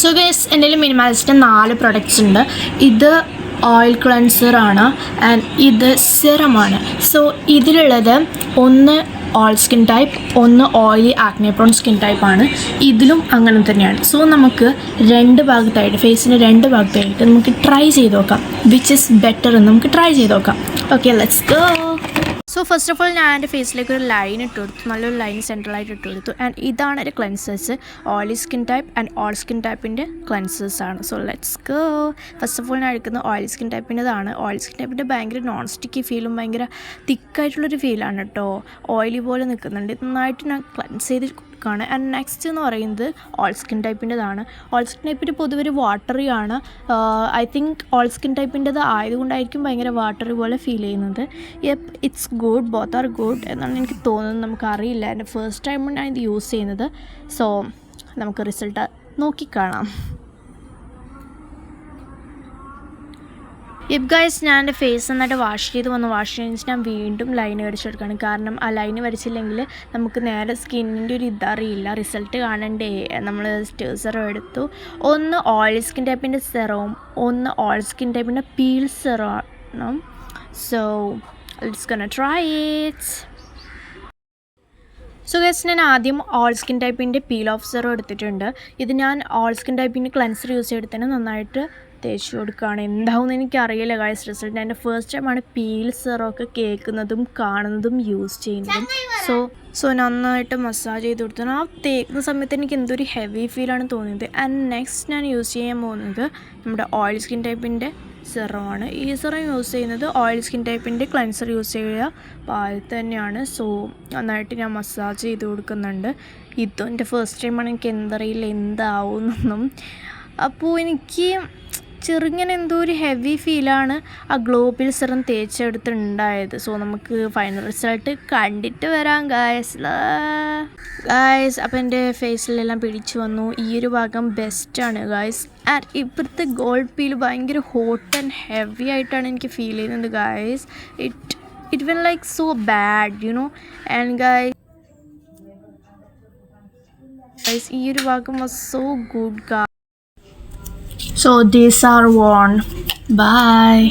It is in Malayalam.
സോ ഗൈസ് എൻ്റെ കയ്യിൽ മിനിമാലിസ്റ്റിൻ്റെ 4 പ്രൊഡക്ട്സ് ഉണ്ട്. ഇത് ഓയിൽ ക്ലെൻസറാണ് ആൻഡ് ഇത് സിറമാണ്. സോ ഇതിലുള്ളത് ഒന്ന് ഓൾ സ്കിൻ ടൈപ്പ്, ഒന്ന് ഓയിലി ആക്നെ പ്രോൺ സ്കിൻ ടൈപ്പാണ്. ഇതിലും അങ്ങനെ തന്നെയാണ്. സോ നമുക്ക് ഫേസിൻ്റെ രണ്ട് ഭാഗത്തായിട്ട് നമുക്ക് ട്രൈ ചെയ്ത് നോക്കാം വിച്ച് ഇസ് ബെറ്റർ എന്ന് നമുക്ക് ട്രൈ ചെയ്ത് നോക്കാം. Okay, let's go. So first of all ഞാൻ എൻ്റെ ഫേസിലേക്ക് ഒരു ലൈൻ ഇട്ട് കൊടുത്തു, നല്ലൊരു ലൈൻ സെൻട്രലായിട്ട് ഇട്ട് കൊടുത്തു. ആൻഡ് ഇതാണ് എൻ്റെ cleansers, oily skin type and all skin ടൈപ്പിൻ്റെ ക്ലെൻസേഴ്സാണ്. So let's go. First of all ഞാൻ എടുക്കുന്നത് ഓയിലി സ്കിൻ ടൈപ്പിൻ്റെതാണ്. ഓയിലി സ്കിൻ ടൈപ്പിൻ്റെ ഭയങ്കര നോൺ സ്റ്റിക്കി ഫീലും ഭയങ്കര തിക്കായിട്ടുള്ളൊരു ഫീലാണ് കേട്ടോ. ഓയിലി പോലെ നിൽക്കുന്നുണ്ട്. നന്നായിട്ട് ഞാൻ ക്ലെൻസ് ചെയ്ത് ആണ്. ആൻഡ് നെക്സ്റ്റ് എന്ന് പറയുന്നത് ഓൾ സ്കിൻ ടൈപ്പിൻ്റെതാണ്. ഓൾ സ്കിൻ ടൈപ്പിൻ്റെ പൊതുവെ ഒരു വാട്ടറി ആണ്. ഐ തിങ്ക് ഓൾ സ്കിൻ ടൈപ്പിൻ്റെത് ആയതുകൊണ്ടായിരിക്കും ഭയങ്കര വാട്ടറി പോലെ ഫീൽ ചെയ്യുന്നത്. It's good, both are good എന്നാണ് എനിക്ക് തോന്നുന്നത്. നമുക്കറിയില്ല, എൻ്റെ ഫസ്റ്റ് ടൈമാണ് ഞാൻ ഇത് യൂസ് ചെയ്യുന്നത്. സോ നമുക്ക് റിസൾട്ട് നോക്കിക്കാണാം. ഗൈസ്, ഞാൻ എൻ്റെ ഫേസ് നന്നായിട്ട് വാഷ് ചെയ്ത് ഞാൻ വീണ്ടും ലൈന് വരച്ചെടുക്കുകയാണ്. കാരണം ആ ലൈന് വരച്ചില്ലെങ്കിൽ നമുക്ക് നേരെ സ്കിന്നിൻ്റെ ഒരു ഇതറിയില്ല, റിസൾട്ട് കാണണ്ടേ. നമ്മൾ സെറം എടുത്തു, ഒന്ന് ഓയിൽ സ്കിൻ ടൈപ്പിൻ്റെ സെറവും ഒന്ന് ഓൾ സ്കിൻ ടൈപ്പിൻ്റെ peel serum. So let's gonna try it. So guys, ഞാൻ ആദ്യം ഓൾ സ്കിൻ ടൈപ്പിൻ്റെ പീൽ ഓഫ് സെറം എടുത്തിട്ടുണ്ട്. ഇത് ഞാൻ ഓൾ സ്കിൻ ടൈപ്പിൻ്റെ ക്ലെൻസർ യൂസ് ചെയ്തിട്ട് നന്നായിട്ട് തേച്ച് കൊടുക്കുകയാണ്. എന്താവുമെന്ന് എനിക്കറിയില്ല ഗൈസ് റിസൾട്ട്. എൻ്റെ ഫസ്റ്റ് ടൈമാണ് പീൽ സെറമൊക്കെ കേൾക്കുന്നതും കാണുന്നതും യൂസ് ചെയ്യുന്നതും. സോ നന്നായിട്ട് മസാജ് ചെയ്ത് കൊടുത്തു. ആ തേക്കുന്ന സമയത്ത് എനിക്ക് എന്തൊരു ഹെവി ഫീലാണ് തോന്നിയത്. ആൻഡ് നെക്സ്റ്റ് ഞാൻ യൂസ് ചെയ്യാൻ പോകുന്നത് നമ്മുടെ ഓയിൽ സ്കിൻ ടൈപ്പിൻ്റെ സെറമാണ്. ഈ സെറം യൂസ് ചെയ്യുന്നത് ഓയിൽ സ്കിൻ ടൈപ്പിൻ്റെ ക്ലെൻസർ യൂസ് ചെയ്യുക പാൽ തന്നെയാണ്. സോ നന്നായിട്ട് ഞാൻ മസാജ് ചെയ്ത് കൊടുക്കുന്നുണ്ട്. ഇതും എൻ്റെ ഫസ്റ്റ് ടൈമാണ്. എനിക്ക് എന്തറിയില്ല എന്താവുമെന്നൊന്നും. അപ്പോൾ എനിക്ക് ചെറുങ്ങനെ എന്തോ ഒരു ഹെവി ഫീലാണ് ആ ഗ്ലോബൽ സെറം തേച്ചെടുത്തുണ്ടായത്. സോ നമുക്ക് ഫൈനൽ റിസൾട്ട് കണ്ടിട്ട് വരാം ഗായ്സ്. അപ്പോൾ എൻ്റെ ഫേസിലെല്ലാം പിടിച്ചു വന്നു. ഈ ഒരു ഭാഗം ബെസ്റ്റാണ് ഗായ്സ്. ആൻഡ് ഇപ്പോഴത്തെ ഗോൾഡ് പീൽ ഭയങ്കര ഹോട്ട് ആൻഡ് ഹെവി ആയിട്ടാണ് എനിക്ക് ഫീൽ ചെയ്യുന്നത് guys. It will like so bad you know. And guys, ഈ ഒരു ഭാഗം was so good guys. So these are worn. Bye.